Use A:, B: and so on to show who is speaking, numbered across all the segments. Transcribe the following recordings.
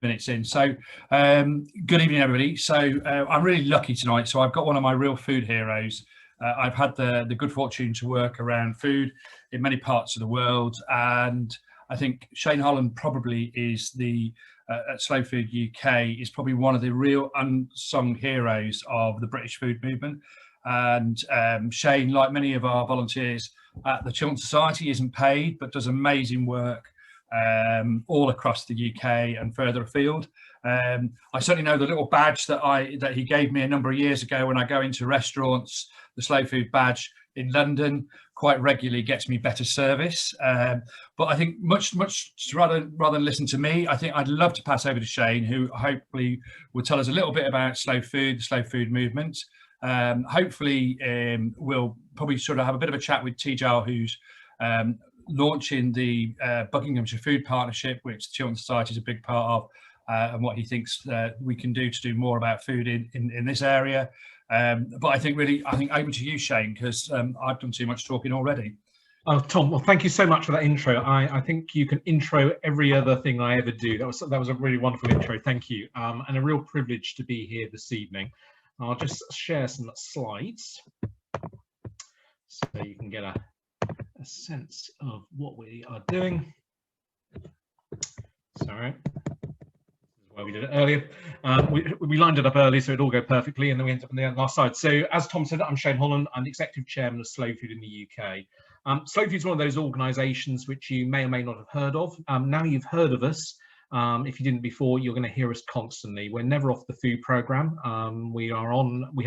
A: minutes in. So good evening, everybody. So I'm really lucky tonight. So I've got one of my real food heroes. I've had the good fortune to work around food in many parts of the world, and I think Shane Holland probably is the at Slow Food UK is probably one of the real unsung heroes of the British food movement. And Shane, like many of our volunteers at the Chiltern Society, isn't paid but does amazing work all across the UK and further afield. I certainly know the little badge that he gave me a number of years ago when I go into restaurants. The Slow Food badge in London quite regularly gets me better service. But I think much rather than listen to me, I think I'd love to pass over to Shane, who hopefully will tell us a little bit about slow food, the slow food movement. Hopefully we'll probably sort of have a bit of a chat with Tejal, who's launching the Buckinghamshire Food Partnership, which the Chiltern Society is a big part of, and what he thinks we can do to do more about food in this area. But I think over to you, Shane, because I've done too much talking already.
B: Oh, Tom, well, thank you so much for that intro. I think you can intro every other thing I ever do. That was a really wonderful intro. Thank you, and a real privilege to be here this evening. I'll just share some slides so you can get a sense of what we are doing. Sorry, this is why we did it earlier. We lined it up early so it all go perfectly, and then we ended up on the last side. So as Tom said, I'm Shane Holland. I'm the Executive Chairman of Slow Food in the UK. Slow Food is one of those organisations which you may or may not have heard of. Now you've heard of us. If you didn't before, you're going to hear us constantly. We're never off the food programme. We have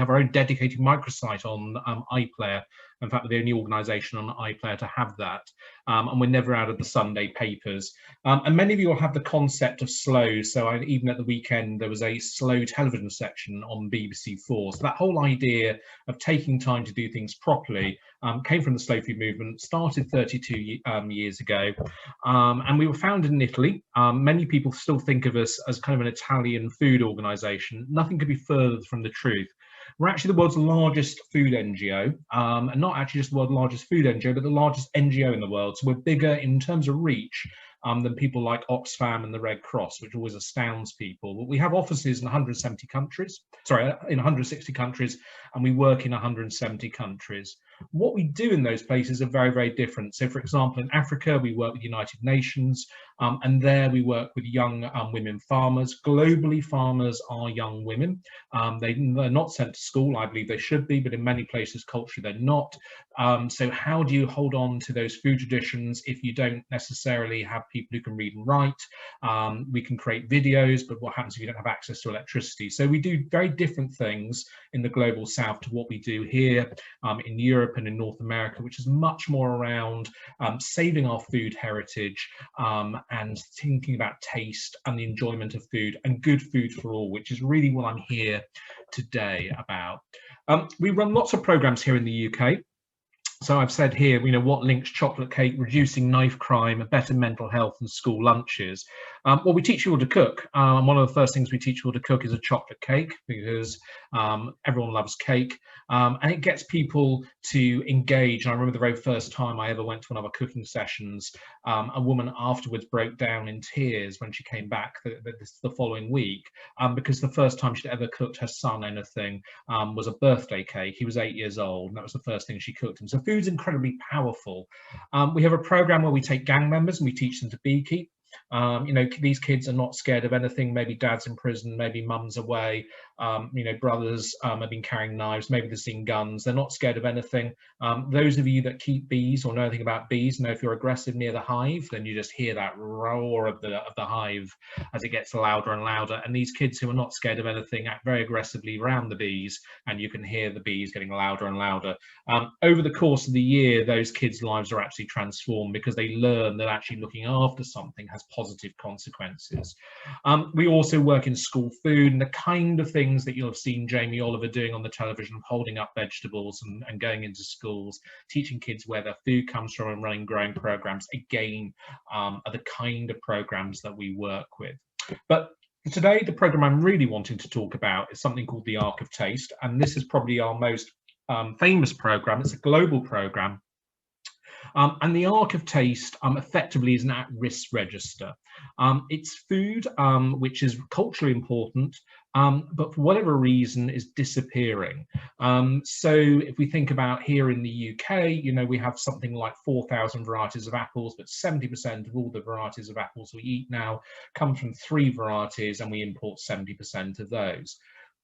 B: our own dedicated microsite on iPlayer. In fact, we're the only organisation on iPlayer to have that. And we're never out of the Sunday papers. And many of you will have the concept of slow. So even at the weekend, there was a slow television section on BBC4. So that whole idea of taking time to do things properly came from the slow food movement, started 32 years ago. And we were founded in Italy. Many people still think of us as kind of an Italian food organisation. Nothing could be further from the truth. We're actually the world's largest food NGO, and not actually just the world's largest food NGO, but the largest NGO in the world. So we're bigger in terms of reach than people like Oxfam and the Red Cross, which always astounds people. But we have offices in 160 countries, and we work in 170 countries. What we do in those places are very, very different. So, for example, in Africa, we work with the United Nations, and there we work with young women farmers. Globally, farmers are young women. They're not sent to school. I believe they should be, but in many places culturally, they're not. So how do you hold on to those food traditions if you don't necessarily have people who can read and write? We can create videos, but what happens if you don't have access to electricity? So we do very different things in the global south to what we do here in Europe and in North America, which is much more around saving our food heritage and thinking about taste and the enjoyment of food and good food for all, which is really what I'm here today about. We run lots of programs here in the UK. So I've said here, what links chocolate cake, reducing knife crime, better mental health and school lunches. Well, we teach you all to cook. One of the first things we teach you all to cook is a chocolate cake, because everyone loves cake, and it gets people to engage. And I remember the very first time I ever went to one of our cooking sessions, a woman afterwards broke down in tears when she came back the following week, because the first time she'd ever cooked her son anything was a birthday cake. He was 8 years old, and that was the first thing she cooked him. So food's incredibly powerful. We have a program where we take gang members and we teach them to beekeep. These kids are not scared of anything. Maybe dad's in prison, maybe mum's away, brothers have been carrying knives, maybe they've seen guns. They're not scared of anything. Those of you that keep bees or know anything about bees know if you're aggressive near the hive, then you just hear that roar of the hive as it gets louder and louder. And these kids who are not scared of anything act very aggressively around the bees, and you can hear the bees getting louder and louder. Over the course of the year, those kids' lives are actually transformed because they learn that actually looking after something has positive consequences. We also work in school food, and the kind of things that you'll have seen Jamie Oliver doing on the television, holding up vegetables and going into schools, teaching kids where their food comes from and running growing programs, again, are the kind of programs that we work with. But today, the program I'm really wanting to talk about is something called the Arc of Taste, and this is probably our most famous program. It's a global program. And the Arc of Taste effectively is an at-risk register. It's food which is culturally important, but for whatever reason is disappearing. So if we think about here in the UK, you know, we have something like 4,000 varieties of apples, but 70% of all the varieties of apples we eat now come from 3 varieties, and we import 70% of those.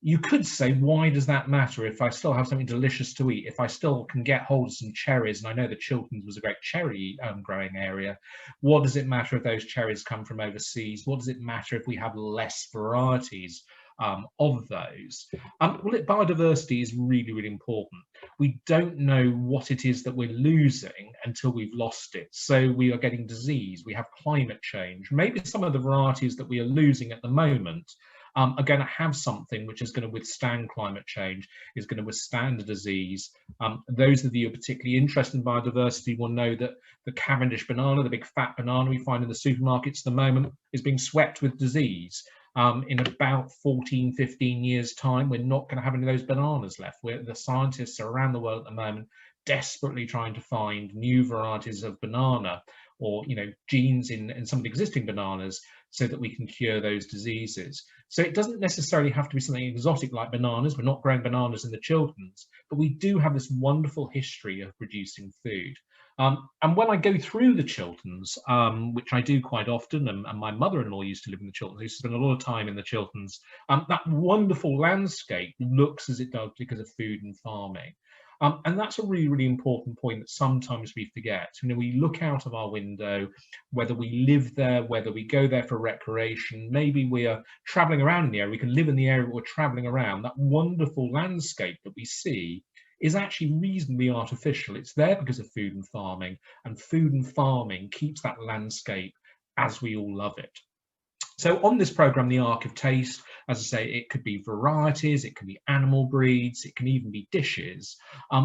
B: You could say, why does that matter if I still have something delicious to eat, if I still can get hold of some cherries, and I know that Chiltern was a great cherry growing area, what does it matter if those cherries come from overseas? What does it matter if we have less varieties of those? Well, biodiversity is really, really important. We don't know what it is that we're losing until we've lost it. So we are getting disease, we have climate change. Maybe some of the varieties that we are losing at the moment are going to have something which is going to withstand climate change, is going to withstand a disease. Those of you who are particularly interested in biodiversity will know that the Cavendish banana, the big fat banana we find in the supermarkets at the moment, is being swept with disease. In about 14, 15 years' time, we're not going to have any of those bananas left. The scientists are around the world at the moment desperately trying to find new varieties of banana, or, you know, genes in some of the existing bananas, so that we can cure those diseases. So it doesn't necessarily have to be something exotic like bananas. We're not growing bananas in the Chilterns, but we do have this wonderful history of producing food. And when I go through the Chilterns, which I do quite often, and my mother-in-law used to live in the Chilterns, used to spend a lot of time in the Chilterns, that wonderful landscape looks as it does because of food and farming. And that's a really, really important point that sometimes we forget. You know, we look out of our window, whether we live there, whether we go there for recreation, maybe we are traveling around in the area, we can live in the area, but we're traveling around. That wonderful landscape that we see is actually reasonably artificial. It's there because of food and farming keeps that landscape as we all love it. So on this program, the Arc of Taste, as I say, it could be varieties, it can be animal breeds, it can even be dishes.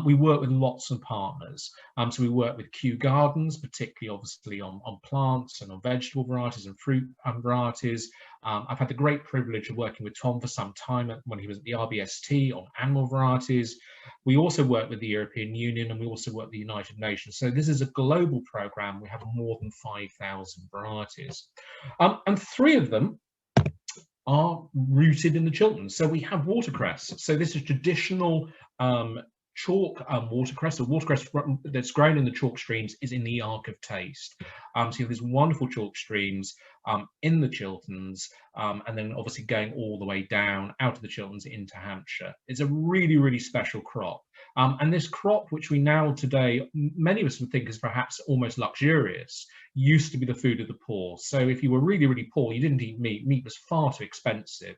B: We work with lots of partners. So we work with Kew Gardens, particularly obviously on plants and on vegetable varieties and fruit varieties. I've had the great privilege of working with Tom for some time when he was at the RBST on animal varieties. We also work with the European Union, and we also work with the United Nations. So this is a global program. We have more than 5,000 varieties. And 3 of them are rooted in the Chilterns. So we have watercress. So this is traditional chalk watercress. The watercress that's grown in the chalk streams is in the Arc of Taste. So you have these wonderful chalk streams in the Chilterns, and then obviously going all the way down out of the Chilterns into Hampshire. It's a really, really special crop. And this crop, which we now today, many of us would think is perhaps almost luxurious, used to be the food of the poor. So if you were really, really poor, you didn't eat meat. Meat was far too expensive.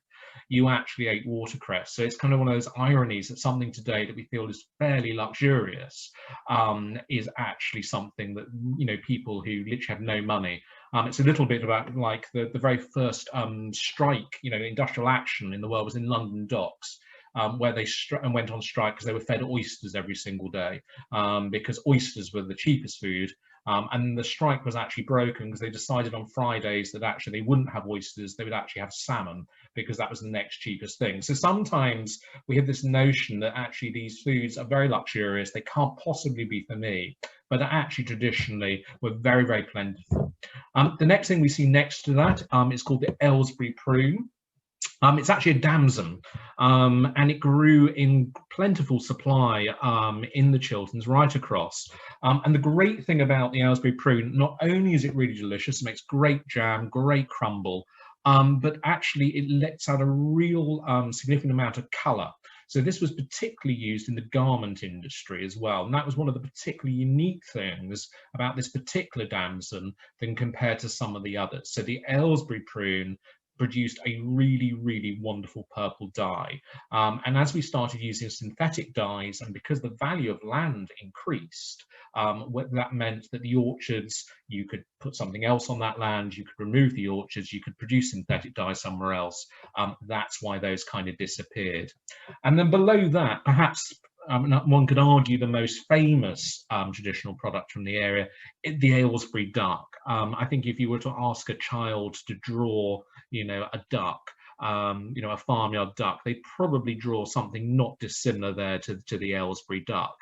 B: You actually ate watercress. So it's kind of one of those ironies that something today that we feel is fairly luxurious is actually something that, you know, people who literally have no money. It's a little bit about like the very first strike, you know, industrial action in the world was in London docks. Where they went on strike because they were fed oysters every single day, because oysters were the cheapest food. And the strike was actually broken because they decided on Fridays that actually they wouldn't have oysters, they would actually have salmon, because that was the next cheapest thing. So sometimes we have this notion that actually these foods are very luxurious, they can't possibly be for me, but actually traditionally were very, very plentiful. The next thing we see next to that is called the Aylesbury prune. It's actually a damson, and it grew in plentiful supply in the Chilterns right across. And the great thing about the Aylesbury prune, not only is it really delicious, it makes great jam, great crumble, but actually it lets out a real significant amount of colour. So this was particularly used in the garment industry as well. And that was one of the particularly unique things about this particular damson than compared to some of the others. So the Aylesbury prune produced a really, really wonderful purple dye. And as we started using synthetic dyes, and because the value of land increased, that meant that the orchards, you could put something else on that land, you could remove the orchards, you could produce synthetic dye somewhere else. That's why those kind of disappeared. And then below that, perhaps one could argue the most famous traditional product from the area, the Aylesbury duck. I think if you were to ask a child to draw, you know, a duck, you know, a farmyard duck, they probably draw something not dissimilar there to the Aylesbury duck.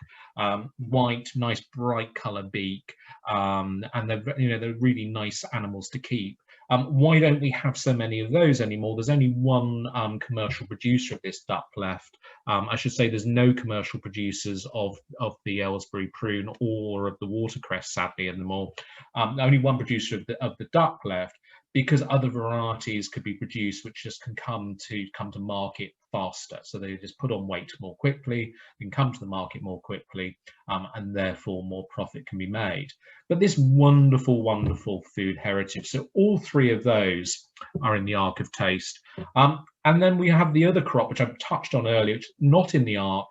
B: White, nice bright colour beak, and they're really nice animals to keep. Why don't we have so many of those anymore? There's only one commercial producer of this duck left. I should say there's no commercial producers of the Aylesbury prune or of the watercress, sadly, anymore. Only one producer of the duck left, because other varieties could be produced which just can come to market faster. So they just put on weight more quickly, can come to the market more quickly, and therefore more profit can be made. But this wonderful, wonderful food heritage, so all three of those are in the Ark of Taste. And then we have the other crop, which I've touched on earlier, which is not in the Ark,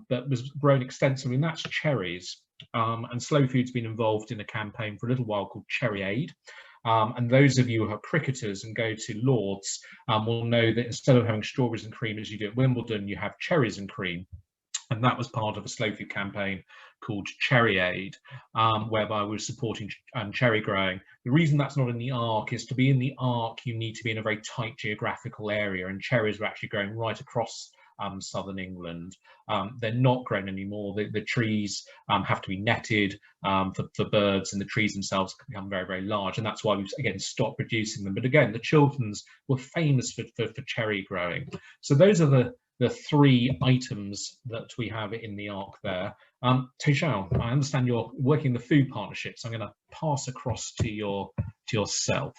B: but was grown extensively, and that's cherries. And Slow Food's been involved in a campaign for a little while called Cherry Aid. And those of you who are cricketers and go to Lord's will know that instead of having strawberries and cream as you do at Wimbledon, you have cherries and cream. And that was part of a Slow Food campaign called Cherry Aid, whereby we're supporting cherry growing. The reason that's not in the Ark is to be in the Ark, you need to be in a very tight geographical area, and cherries are actually growing right across southern England. They're not grown anymore. The trees have to be netted for birds, and the trees themselves can become very, very large, and that's why we've again stopped producing them. But again, the Chilterns were famous for cherry growing. So those are the three items that we have in the Ark there. Tejal, I understand you're working in the food partnership, so I'm going to pass across to yourself.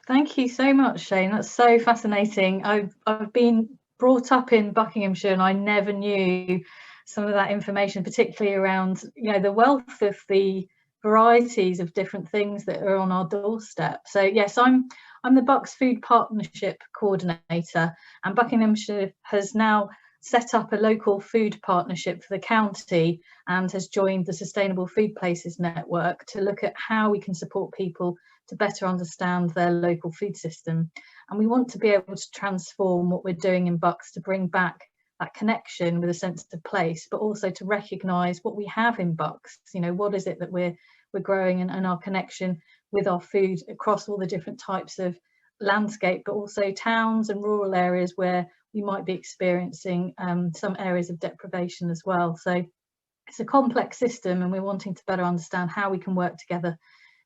C: Thank you so much, Shane. That's so fascinating. I've been brought up in Buckinghamshire, and I never knew some of that information, particularly around, you know, the wealth of the varieties of different things that are on our doorstep. So yes, I'm the Bucks Food Partnership coordinator, and Buckinghamshire has now set up a local food partnership for the county and has joined the Sustainable Food Places Network to look at how we can support people to better understand their local food system. And we want to be able to transform what we're doing in Bucks to bring back that connection with a sense of place, but also to recognise what we have in Bucks. You know, what is it that we're growing, and our connection with our food across all the different types of landscape, but also towns and rural areas where we might be experiencing some areas of deprivation as well. So it's a complex system, and we're wanting to better understand how we can work together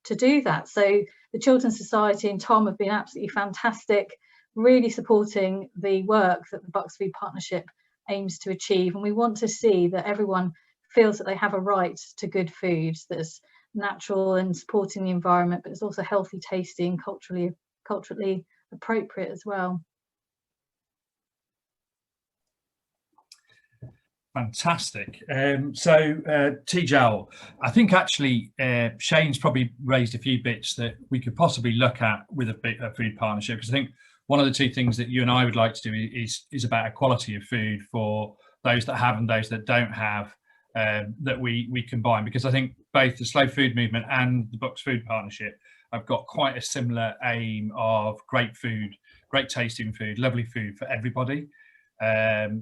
C: to do that. So the Chiltern Society and Tom have been absolutely fantastic, really supporting the work that the Bucks Food Partnership aims to achieve. And we want to see that everyone feels that they have a right to good food that's natural and supporting the environment, but it's also healthy, tasty, and culturally appropriate as well.
A: Fantastic. Tejal, I think actually Shane's probably raised a few bits that we could possibly look at with a food partnership, because I think one of the two things that you and I would like to do is about equality of food for those that have and those that don't have, that we combine, because I think both the Slow Food Movement and the Bucks Food Partnership have got quite a similar aim of great food, great tasting food, lovely food for everybody.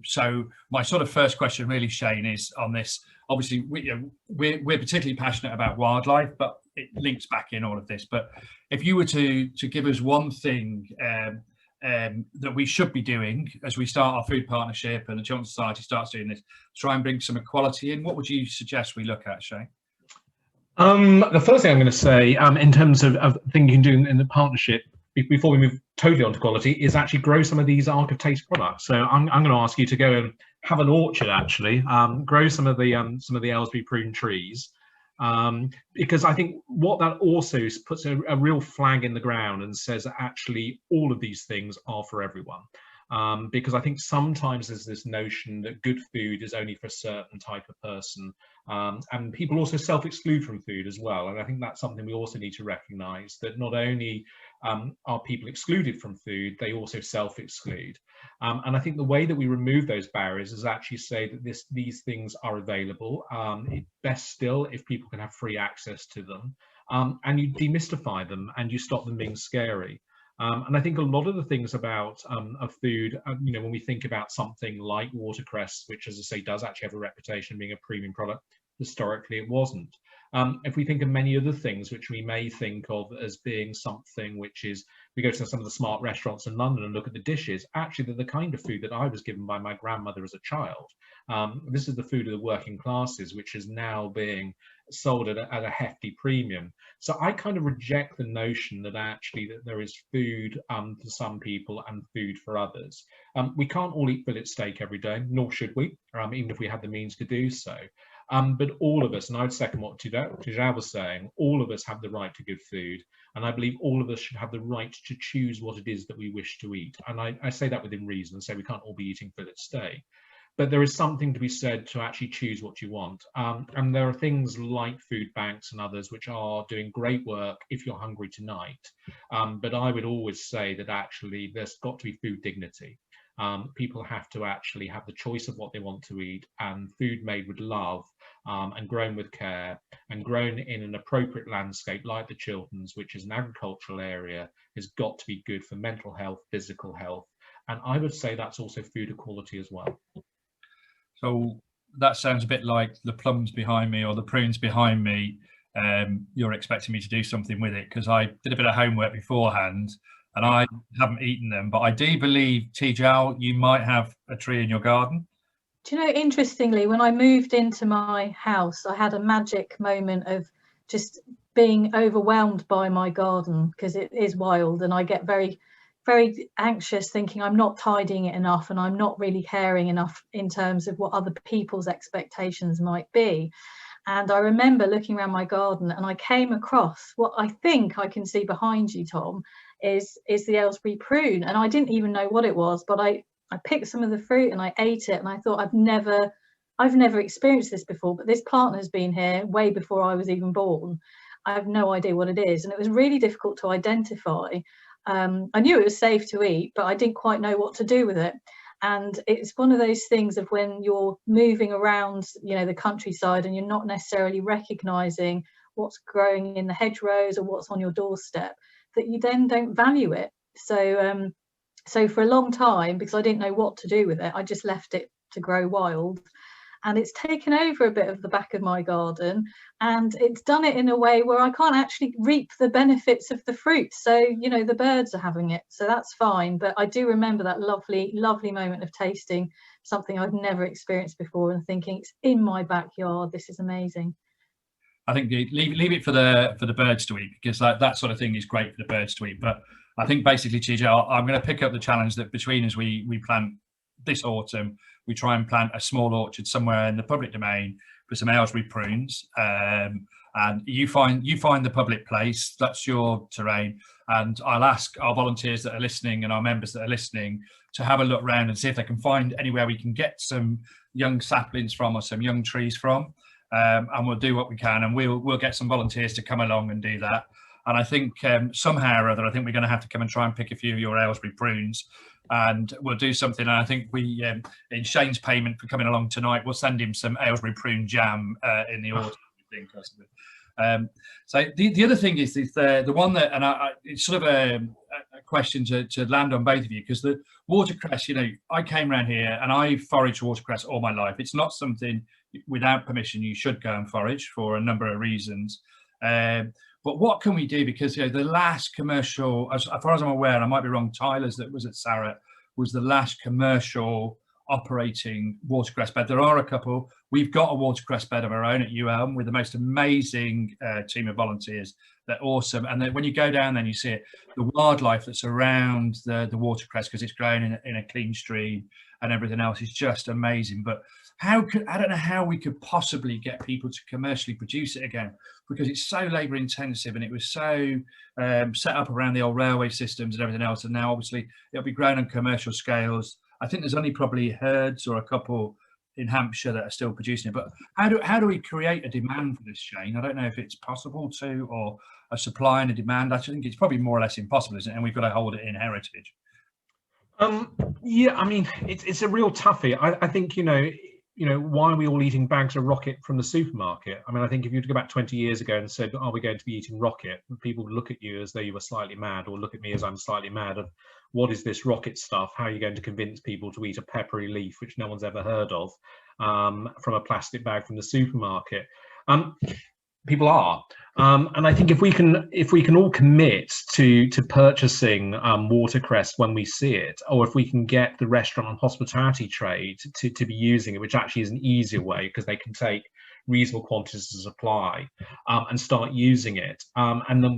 A: So my sort of first question really, Shane, is on this. Obviously we're particularly passionate about wildlife, but it links back in all of this. But if you were to give us one thing that we should be doing as we start our food partnership and the Chiltern Society starts doing this, try and bring some equality in, what would you suggest we look at, Shane?
B: The first thing I'm going to say, in terms of things you can do in the partnership, before we move totally onto quality, is actually grow some of these Ark of Taste products. So I'm going to ask you to go and have an orchard, actually, grow some of the Aylesbury prune trees, because I think what that also puts a real flag in the ground and says that actually all of these things are for everyone. Because I think sometimes there's this notion that good food is only for a certain type of person, and people also self-exclude from food as well. And I think that's something we also need to recognise, that not only are people excluded from food, they also self-exclude. And I think the way that we remove those barriers is actually say that these things are available. Best still if people can have free access to them, and you demystify them and you stop them being scary. And I think a lot of the things about food, when we think about something like watercress, which, as I say, does actually have a reputation of being a premium product, historically it wasn't. If we think of many other things which we may think of as being something which is, we go to some of the smart restaurants in London and look at the dishes, actually they're the kind of food that I was given by my grandmother as a child. This is the food of the working classes, which is now being sold at a hefty premium. So I kind of reject the notion that actually that there is food for some people and food for others. We can't all eat fillet steak every day, nor should we, even if we had the means to do so. But all of us, and I would second what Tejal was saying, all of us have the right to good food. And I believe all of us should have the right to choose what it is that we wish to eat. And I say that within reason, and say we can't all be eating fillet steak. But there is something to be said to actually choose what you want. And there are things like food banks and others which are doing great work if you're hungry tonight. But I would always say that actually there's got to be food dignity. People have to actually have the choice of what they want to eat, and food made with love and grown with care and grown in an appropriate landscape like the Chilterns, which is an agricultural area, has got to be good for mental health, physical health. And I would say that's also food equality as well.
A: So that sounds a bit like the plums behind me or the prunes behind me. You're expecting me to do something with it, because I did a bit of homework beforehand and I haven't eaten them. But I do believe, Tejal, you might have a tree in your garden.
C: Do you know, interestingly, when I moved into my house, I had a magic moment of just being overwhelmed by my garden, because it is wild, and I get very, very anxious thinking I'm not tidying it enough and I'm not really caring enough in terms of what other people's expectations might be. And I remember looking around my garden and I came across what I think I can see behind you, Tom, is the Aylesbury prune. And I didn't even know what it was, but I picked some of the fruit and I ate it, and I thought I've never experienced this before, but this plant has been here way before I was even born. I have no idea what it is, and it was really difficult to identify. I knew it was safe to eat, but I didn't quite know what to do with it. And it's one of those things of when you're moving around, you know, the countryside, and you're not necessarily recognizing what's growing in the hedgerows or what's on your doorstep, that you then don't value it. So for a long time, because I didn't know what to do with it, I just left it to grow wild. And it's taken over a bit of the back of my garden, and it's done it in a way where I can't actually reap the benefits of the fruit. So, you know, the birds are having it, so that's fine. But I do remember that lovely, lovely moment of tasting something I'd never experienced before and thinking, it's in my backyard, this is amazing.
A: I think leave it for the birds to eat, because that sort of thing is great for the birds to eat. But I think basically, Tejal, I'm going to pick up the challenge that between us we plant this autumn. We try and plant a small orchard somewhere in the public domain for some Aylesbury prunes, and you find the public place. That's your terrain, and I'll ask our volunteers that are listening and our members that are listening to have a look around and see if they can find anywhere we can get some young saplings from or some young trees from, and we'll do what we can, and we'll get some volunteers to come along and do that. And I think somehow or other, I think we're going to have to come and try and pick a few of your Aylesbury prunes, and we'll do something. And I think we, in Shane's payment for coming along tonight, we'll send him some Aylesbury prune jam in the autumn, I think. So the other thing is the one that, and it's sort of a question to land on both of you, because the watercress, you know, I came around here and I foraged watercress all my life. It's not something without permission you should go and forage for a number of reasons. But what can we do? Because, you know, the last commercial, as far as I'm aware, I might be wrong, Tyler's that was at Sarah was the last commercial operating watercress bed. There are a couple. We've got a watercress bed of our own at ULM with the most amazing team of volunteers. They're awesome. And then when you go down there and you see it, the wildlife that's around the watercress, because it's grown in a clean stream and everything else, is just amazing. But I don't know how we could possibly get people to commercially produce it again, because it's so labour intensive, and it was so set up around the old railway systems and everything else. And now obviously it'll be grown on commercial scales. I think there's only probably herds or a couple in Hampshire that are still producing it. But how do we create a demand for this, Shane? I don't know if it's possible to, or a supply and a demand. I think it's probably more or less impossible, isn't it? And we've got to hold it in heritage.
B: Yeah, I mean, it's a real toughie. I think, you know, why are we all eating bags of rocket from the supermarket? I mean, I think if you were to go back 20 years ago and said, are we going to be eating rocket? People would look at you as though you were slightly mad, or look at me as I'm slightly mad. Of what is this rocket stuff? How are you going to convince people to eat a peppery leaf, which no one's ever heard of, from a plastic bag from the supermarket? People are, and I think if we can all commit to purchasing watercress when we see it, or if we can get the restaurant and hospitality trade to be using it, which actually is an easier way because they can take reasonable quantities of supply and start using it, and then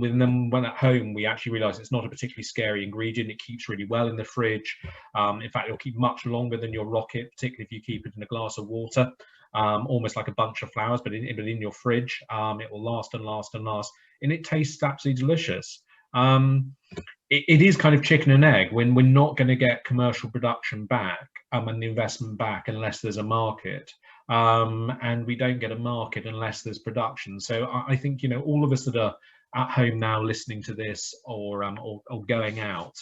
B: when at home we actually realize it's not a particularly scary ingredient. It keeps really well in the fridge. In fact, it'll keep much longer than your rocket, particularly if you keep it in a glass of water. Almost like a bunch of flowers, but in your fridge. It will last and last and last, and it tastes absolutely delicious. It is kind of chicken and egg when we're not going to get commercial production back and the investment back unless there's a market, and we don't get a market unless there's production. So I think, you know, all of us that are at home now listening to this or going out,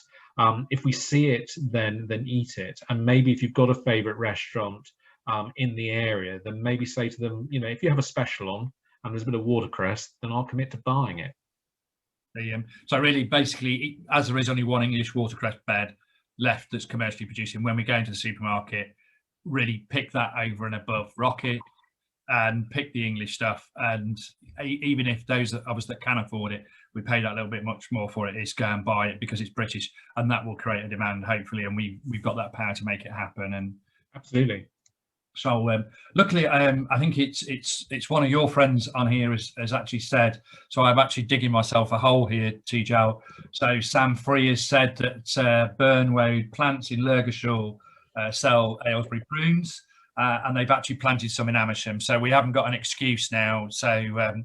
B: if we see it, then eat it. And maybe if you've got a favorite restaurant in the area, then maybe say to them, you know, if you have a special on and there's a bit of watercress, then I'll commit to buying it.
A: So really, basically, as there is only one English watercress bed left that's commercially producing, when we go into the supermarket, really pick that over and above rocket and pick the English stuff. And even if those of us that can afford it, we pay that little bit much more for it, is go and buy it because it's British, and that will create a demand, hopefully, and we've got that power to make it happen. And
B: absolutely.
A: So luckily, I think it's one of your friends on here has actually said, so I'm actually digging myself a hole here, Tejal. So Sam Free has said that Burnwood plants in Lurgashall sell Aylesbury prunes, and they've actually planted some in Amersham. So we haven't got an excuse now. So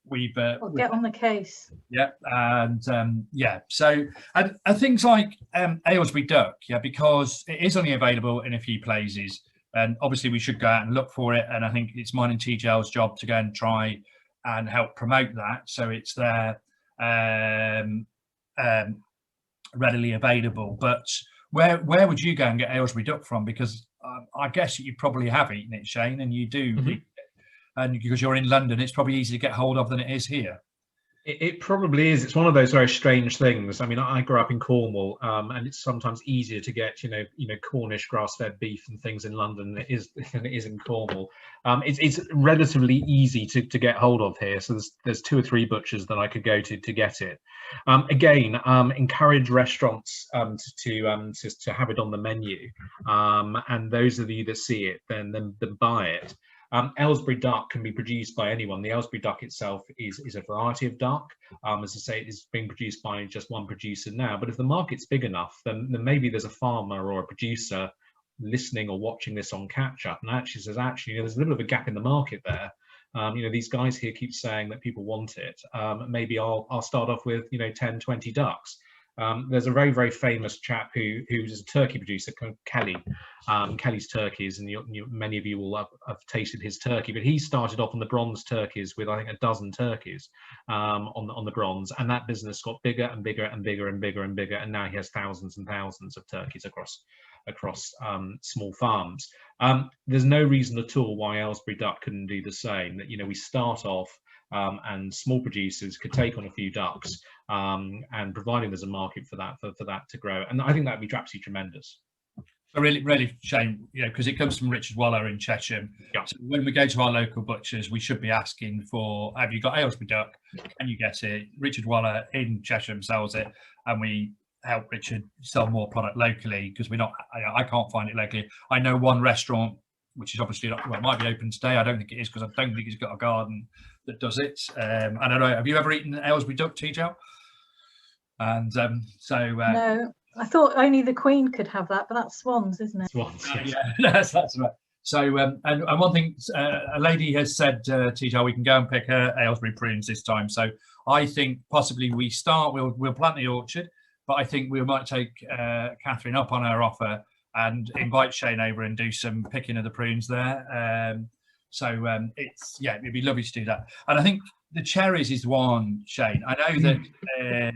A: we've
C: get on the case.
A: Yeah, and yeah. So and things like Aylesbury duck, yeah, because it is only available in a few places. And obviously we should go out and look for it. And I think it's mine and Tejal's job to go and try and help promote that. So it's there readily available. But where would you go and get Aylesbury duck from? Because I guess you probably have eaten it, Shane, and you do.
B: Mm-hmm.
A: Eat it. And because you're in London, it's probably easier to get hold of than it is here.
B: It probably is. It's one of those very strange things. I mean, I grew up in Cornwall, and it's sometimes easier to get, you know, Cornish grass-fed beef and things in London than it is in Cornwall. It's relatively easy to get hold of here. So there's 2 or 3 butchers that I could go to get it. Again, encourage restaurants to have it on the menu, and those of you that see it, then buy it. Aylesbury duck can be produced by anyone. The Aylesbury duck itself is a variety of duck. As I say, it's being produced by just one producer now. But if the market's big enough, then maybe there's a farmer or a producer listening or watching this on catch up and actually says, you know, there's a little bit of a gap in the market there. You know, these guys here keep saying that people want it. Maybe I'll start off with, you know, 10, 20 ducks. There's a very, very famous chap who's a turkey producer, Kelly. Kelly's turkeys, and many of you will have tasted his turkey. But he started off on the bronze turkeys with, I think, a dozen turkeys on the bronze, and that business got bigger and bigger and bigger and bigger and bigger, and now he has thousands and thousands of turkeys across small farms. There's no reason at all why Aylesbury duck couldn't do the same. That, you know, we start off. And small producers could take on a few ducks, and providing there's a market for that to grow, and I think that'd be absolutely tremendous.
A: So really, Shane, you know, because it comes from Richard Waller in Chesham.
B: Yeah.
A: So when we go to our local butchers, we should be asking for, have you got Aylesbury duck? Can you get it? Richard Waller in Chesham sells it, and we help Richard sell more product locally because I can't find it locally. I know one restaurant which is obviously not, well, it might be open today. I don't think it is because I don't think he's got a garden that does it. I don't know. Have you ever eaten Aylesbury duck, Tejal? And
C: no, I thought only the Queen could have that, but that's swans, isn't it?
B: Swans, yes.
A: Yeah, that's right. So, and one thing, a lady has said, Tejal, we can go and pick her Aylesbury prunes this time. So I think possibly we'll plant the orchard, but I think we might take Catherine up on her offer and invite Shane over and do some picking of the prunes there. It'd be lovely to do that. And I think the cherries is one, Shane. I know that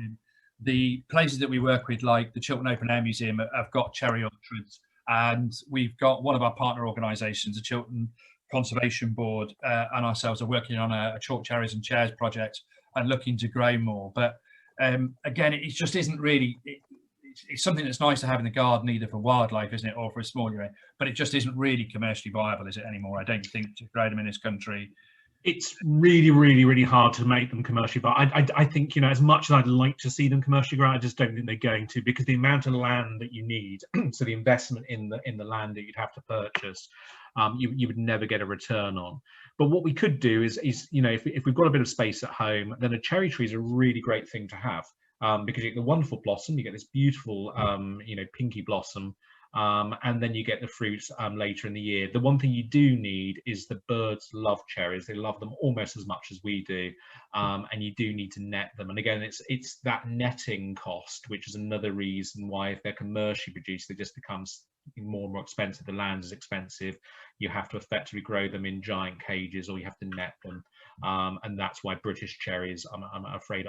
A: the places that we work with, like the Chiltern Open Air Museum, have got cherry orchards. And we've got one of our partner organisations, the Chiltern Conservation Board, and ourselves are working on a chalk cherries and chairs project and looking to grow more. But again, it just isn't really. It's something that's nice to have in the garden, either for wildlife, isn't it, or for a small area. But it just isn't really commercially viable, is it, anymore? I don't think, to grow them in this country.
B: It's really hard to make them commercially, but I think, you know, as much as I'd like to see them commercially grown, I just don't think they're going to, because the amount of land that you need, so the investment in the land that you'd have to purchase, you would never get a return on. But what we could do is you know, if we've got a bit of space at home, then a cherry tree is a really great thing to have, because you get the wonderful blossom, you get this beautiful you know, pinky blossom, and then you get the fruits later in the year. The one thing you do need is, the birds love cherries. They love them almost as much as we do, and you do need to net them. And again, it's that netting cost, which is another reason why, if they're commercially produced, they just becomes more and more expensive. The land is expensive. You have to effectively grow them in giant cages, or you have to net them. And that's why British cherries, I'm afraid,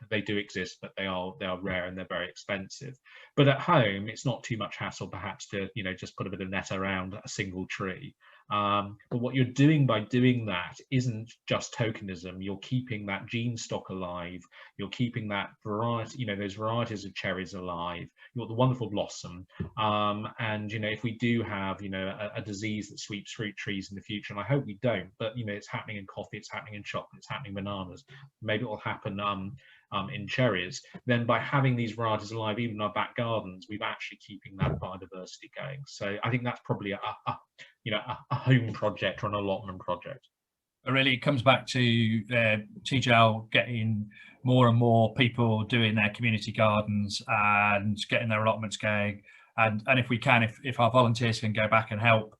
B: they do exist, but they are rare and they're very expensive. But at home, it's not too much hassle, perhaps, to, you know, just put a bit of net around a single tree. But what you're doing by doing that isn't just tokenism. You're keeping that gene stock alive. You're keeping that variety, you know, those varieties of cherries alive. You've got the wonderful blossom. And, you know, if we do have, you know, a disease that sweeps fruit trees in the future, and I hope we don't, but, you know, it's happening in coffee, it's happening in chocolate, it's happening in bananas. Maybe it will happen in cherries. Then by having these varieties alive, even in our back gardens, we're actually keeping that biodiversity going. So I think that's probably a home project or an allotment project.
A: Really, it comes back to Tejal getting more and more people doing their community gardens and getting their allotments going. And if we can, if our volunteers can go back and help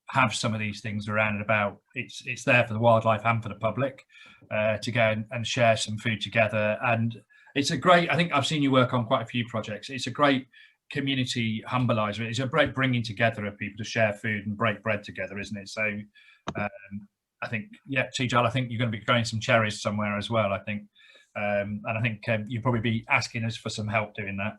A: have some of these things around and about, it's there for the wildlife and for the public to go and share some food together. And it's a great, I think I've seen you work on quite a few projects. It's a great community humbleizer. It's a great bringing together of people to share food and break bread together, isn't it? So I think, yeah, Tejal, I think you're going to be growing some cherries somewhere as well, I think. And I think you'll probably be asking us for some help doing that.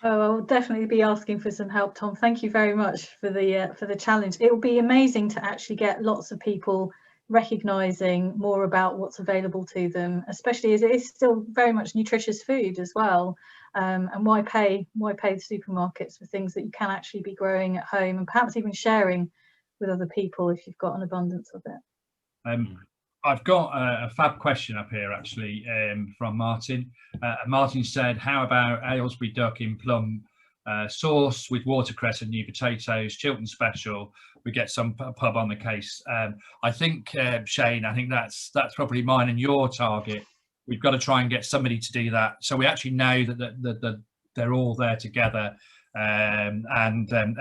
C: Oh, I'll definitely be asking for some help, Tom. Thank you very much for the challenge. It will be amazing to actually get lots of people recognising more about what's available to them, especially as it is still very much nutritious food as well. And why pay the supermarkets for things that you can actually be growing at home, and perhaps even sharing with other people if you've got an abundance of it.
A: I've got a fab question up here, actually, from Martin. Martin said, how about Aylesbury duck in plum sauce with watercress and new potatoes, Chiltern special? We get some pub on the case. I think, Shane, I think that's probably mine and your target. We've got to try and get somebody to do that, so we actually know that they're all there together. And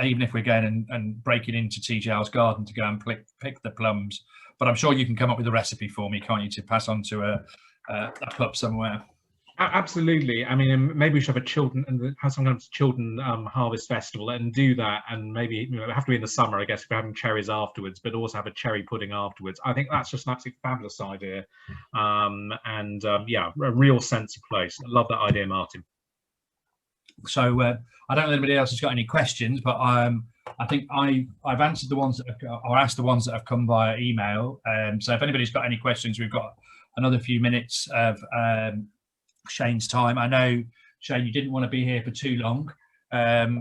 A: even if we're going and breaking into Tejal's garden to go and pick the plums, but I'm sure you can come up with a recipe for me, can't you, to pass on to a pub somewhere?
B: Absolutely. I mean, maybe we should have a Chiltern and have some kind of Chiltern harvest festival and do that. And maybe, you know, it would have to be in the summer, I guess, if we're having cherries afterwards, but also have a cherry pudding afterwards. I think that's just an absolutely fabulous idea. Yeah, a real sense of place. I love that idea, Martin.
A: So I don't know if anybody else has got any questions, but I think I've answered the ones that or asked the ones that have come via email. So if anybody's got any questions, we've got another few minutes of Shane's time. I know, Shane, you didn't want to be here for too long.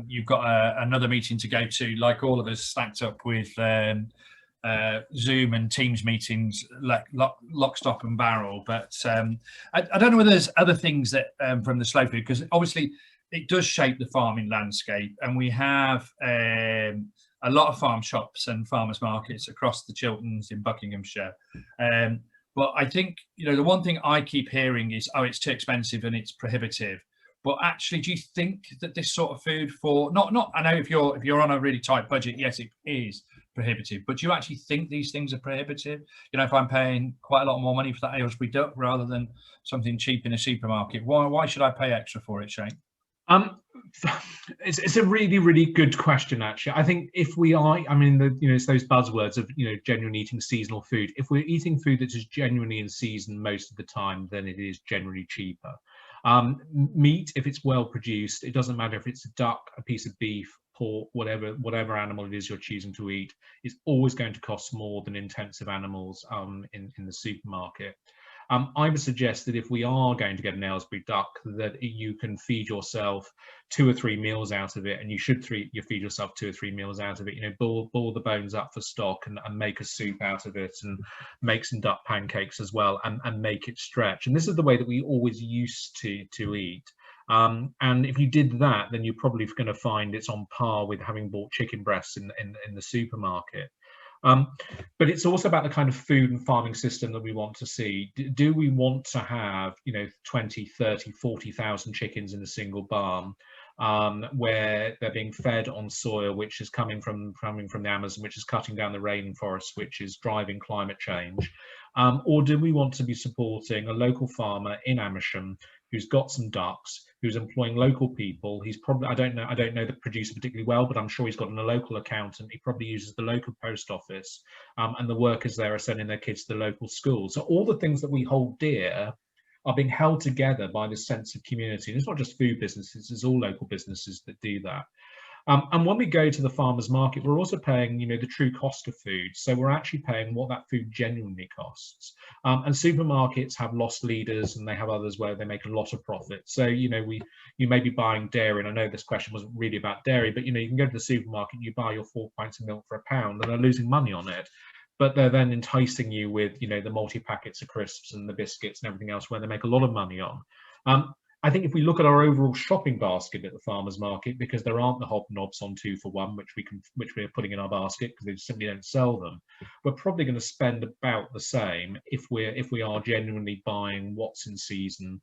A: You've got another meeting to go to, like all of us, stacked up with Zoom and Teams meetings, lock, stock and barrel. But I don't know whether there's other things that from the slow food, because obviously it does shape the farming landscape, and we have a lot of farm shops and farmers markets across the Chilterns in Buckinghamshire. But I think, you know, the one thing I keep hearing is, oh, it's too expensive and it's prohibitive. But actually, do you think that this sort of food for not I know if you're on a really tight budget, yes, it is prohibitive. But do you actually think these things are prohibitive? You know, if I'm paying quite a lot more money for that Aylesbury duck rather than something cheap in a supermarket, why should I pay extra for it, Shane?
B: It's a really good question, actually. I think if we are, I mean, you know, it's those buzzwords of, you know, genuinely eating seasonal food. If we're eating food that is genuinely in season most of the time, then it is generally cheaper. Meat, if it's well produced, it doesn't matter if it's a duck, a piece of beef, pork, whatever animal it is you're choosing to eat, is always going to cost more than intensive animals in the supermarket. I would suggest that if we are going to get an Aylesbury duck, that you can feed yourself 2 or 3 meals out of it, and you should feed yourself 2 or 3 meals out of it. You know, boil the bones up for stock and make a soup out of it, and make some duck pancakes as well, and make it stretch. And this is the way that we always used to eat. And if you did that, then you're probably going to find it's on par with having bought chicken breasts in the supermarket. But it's also about the kind of food and farming system that we want to see. Do we want to have, you know, 20, 30, 40,000 chickens in a single barn, where they're being fed on soil which is coming from the Amazon, which is cutting down the rainforest, which is driving climate change? Or do we want to be supporting a local farmer in Amersham who's got some ducks, who's employing local people? He's probably, I don't know the producer particularly well, but I'm sure he's got a local accountant. He probably uses the local post office, and the workers there are sending their kids to the local school. So all the things that we hold dear are being held together by this sense of community. And it's not just food businesses, it's all local businesses that do that. And when we go to the farmers market, we're also paying, you know, the true cost of food. So we're actually paying what that food genuinely costs. And supermarkets have loss leaders, and they have others where they make a lot of profit. So, you know, you may be buying dairy, and I know this question wasn't really about dairy, but, you know, you can go to the supermarket, you buy your 4 pints of milk for £1, and they're losing money on it. But they're then enticing you with, you know, the multi-packets of crisps and the biscuits and everything else where they make a lot of money on. I think if we look at our overall shopping basket at the farmers market, because there aren't the hobnobs on 2 for 1, which we're putting in our basket because they simply don't sell them, we're probably going to spend about the same if we are genuinely buying what's in season,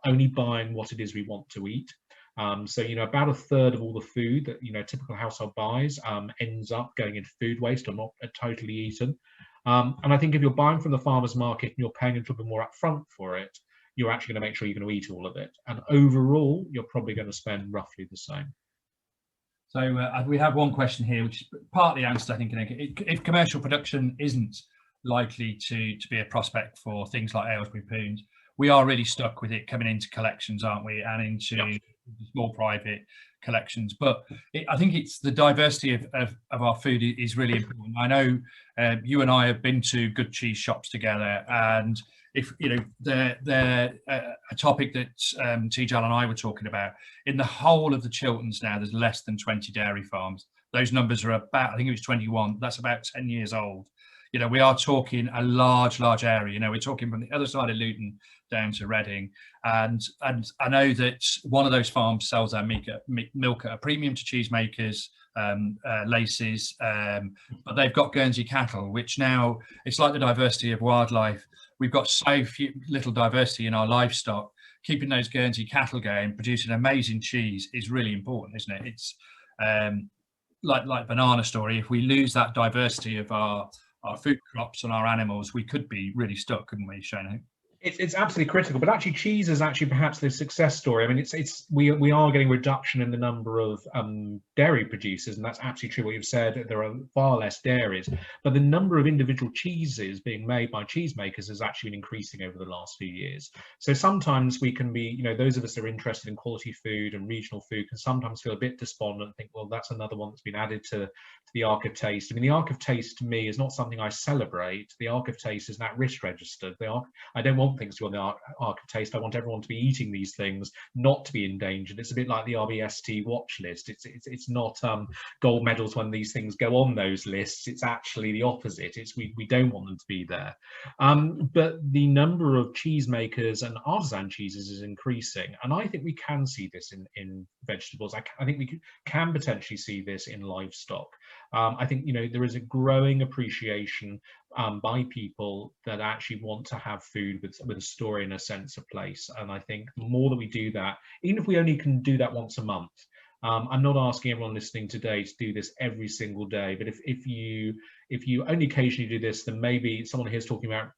B: only buying what it is we want to eat. So, you know, about 1/3 of all the food that, you know, a typical household buys ends up going into food waste or not totally eaten. And I think if you're buying from the farmers market and you're paying a little bit more upfront for it, you're actually going to make sure you're going to eat all of it. And overall, you're probably going to spend roughly the same.
A: So we have one question here, which is partly answered, I think. If commercial production isn't likely to be a prospect for things like Aylesbury Poons, we are really stuck with it coming into collections, aren't we? And into small private collections. But I think it's the diversity of our food is really important. I know you and I have been to good cheese shops together, and if you know they're a topic that Tejal and I were talking about, in the whole of the Chilterns now, there's less than 20 dairy farms. Those numbers are about, I think it was 21. That's about 10 years old. You know, we are talking a large area. You know, we're talking from the other side of Luton down to Reading, and I know that one of those farms sells our milk at a premium to cheesemakers, laces, but they've got Guernsey cattle, which now it's like the diversity of wildlife. We've got so little diversity in our livestock. Keeping those Guernsey cattle going, producing amazing cheese is really important, isn't it? It's like banana story. If we lose that diversity of our food crops and our animals, we could be really stuck, couldn't we, Shane?
B: It's absolutely critical, but actually cheese is actually perhaps the success story. I mean, we are getting reduction in the number of dairy producers, and that's absolutely true what you've said. There are far less dairies, but the number of individual cheeses being made by cheesemakers has actually been increasing over the last few years. So sometimes we can be, you know, those of us that are interested in quality food and regional food can sometimes feel a bit despondent and think, well, that's another one that's been added to the Ark of Taste. I mean, the Ark of Taste to me is not something I celebrate. The Ark of Taste is that risk registered. I don't want things to be on the Ark of Taste. I want everyone to be eating these things, not to be endangered. It's a bit like the RBST watch list. It's not gold medals when these things go on those lists. It's actually the opposite. It's we don't want them to be there. But the number of cheesemakers and artisan cheeses is increasing, and I think we can see this in vegetables. I think we can potentially see this in livestock. I think, you know, there is a growing appreciation by people that actually want to have food with a story and a sense of place. And I think the more that we do that, even if we only can do that once a month, I'm not asking everyone listening today to do this every single day, but if you only occasionally do this, then maybe someone here is talking about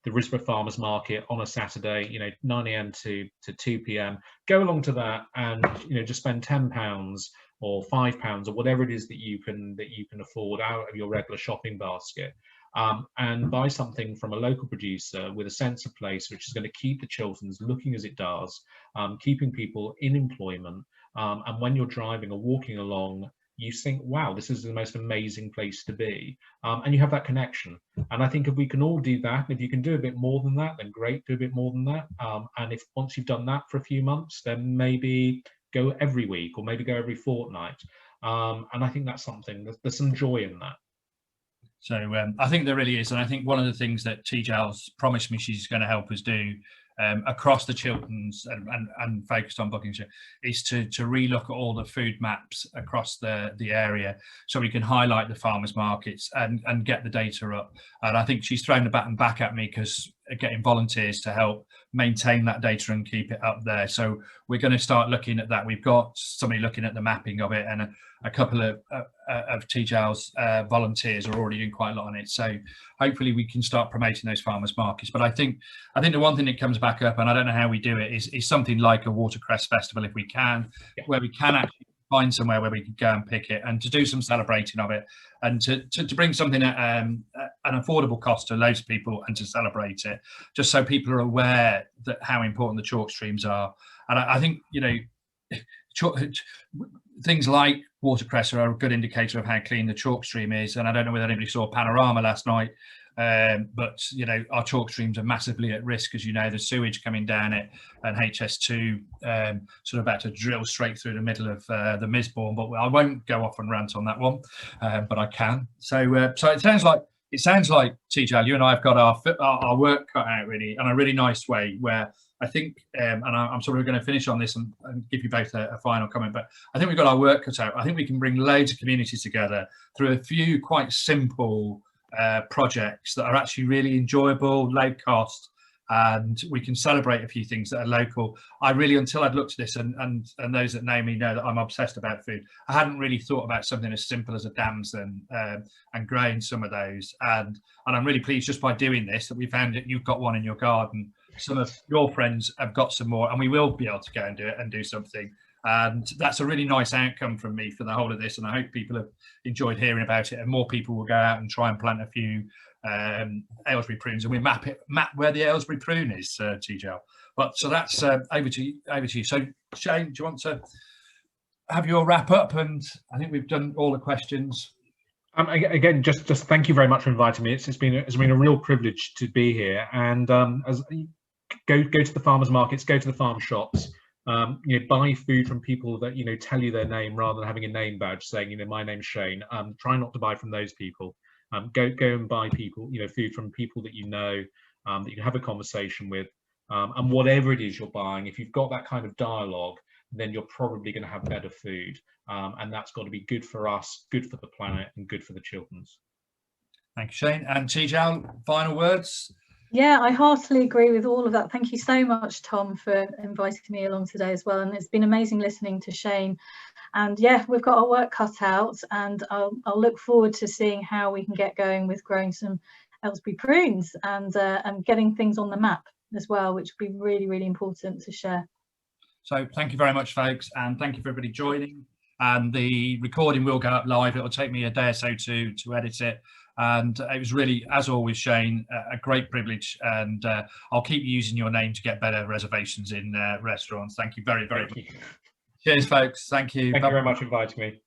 B: the Risborough Farmers Market on a Saturday, you know, 9 AM to 2 PM. Go along to that and, you know, just spend £10 or £5 or whatever it is that you can afford out of your regular shopping basket, and buy something from a local producer with a sense of place, which is going to keep the Chilterns looking as it does, keeping people in employment, and when you're driving or walking along you think, wow, this is the most amazing place to be, and you have that connection. And I think if we can all do that, and if you can do a bit more than that, then great, do a bit more than that. And if once you've done that for a few months, then maybe go every week or maybe go every fortnight. And I think that's something, there's some joy in that.
A: So I think there really is. And I think one of the things that Tejal's promised me she's going to help us do across the Chilterns and focused on Buckinghamshire is to relook at all the food maps across the area, so we can highlight the farmers markets and get the data up. And I think she's thrown the baton back at me because getting volunteers to help maintain that data and keep it up there. So we're going to start looking at that. We've got somebody looking at the mapping of it, and a couple of Tejal's volunteers are already doing quite a lot on it. So hopefully we can start promoting those farmers markets. But I think the one thing that comes back up, and I don't know how we do it, is something like a watercress festival, if we can, where we can actually find somewhere where we can go and pick it, and to do some celebrating of it, and to bring something at an affordable cost to loads of people and to celebrate it, just so people are aware that how important the chalk streams are. And I think, you know, things like watercress are a good indicator of how clean the chalk stream is. And I don't know whether anybody saw Panorama last night, but you know, our chalk streams are massively at risk, as you know. The sewage coming down it, and HS2 sort of about to drill straight through the middle of the Misbourne. But I won't go off and rant on that one, but I can. So so it sounds like Tejal, you and I have got our work cut out really in a really nice way, where I think, and I'm sort of going to finish on this and give you both a final comment, but I think we've got our work cut out. I think we can bring loads of communities together through a few quite simple projects that are actually really enjoyable, low cost, and we can celebrate a few things that are local. I really, until I'd looked at this, and those that know me know that I'm obsessed about food, I hadn't really thought about something as simple as a damson and growing some of those. And I'm really pleased just by doing this that we found that you've got one in your garden. Some of your friends have got some more, and we will be able to go and do it and do something. And that's a really nice outcome from me for the whole of this. And I hope people have enjoyed hearing about it, and more people will go out and try and plant a few Aylesbury prunes, and we map where the Aylesbury prune is, Tejal. But so that's over to you. So Shane, do you want to have your wrap up? And I think we've done all the questions.
B: Again, just thank you very much for inviting me. It's been a real privilege to be here. And as go to the farmers markets, go to the farm shops. You know, buy food from people that, you know, tell you their name rather than having a name badge saying, you know, my name's Shane. Try not to buy from those people. Go and buy food from people that you know, that you can have a conversation with, and whatever it is you're buying, if you've got that kind of dialogue, then you're probably going to have better food, and that's got to be good for us, good for the planet, and good for the Chilterns.
A: Thank you, Shane. And Tejal, final words?
C: Yeah, I heartily agree with all of that. Thank you so much, Tom, for inviting me along today as well. And it's been amazing listening to Shane. And yeah, we've got our work cut out, and I'll look forward to seeing how we can get going with growing some Aylesbury prunes and getting things on the map as well, which would be really, really important to share.
A: So thank you very much, folks, and thank you for everybody joining. And the recording will go up live. It'll take me a day or so to edit it. And it was really, as always, Shane, a great privilege. And I'll keep using your name to get better reservations in restaurants. Thank you very, very much. Cheers, folks. Thank you.
B: Thank you very much for inviting me.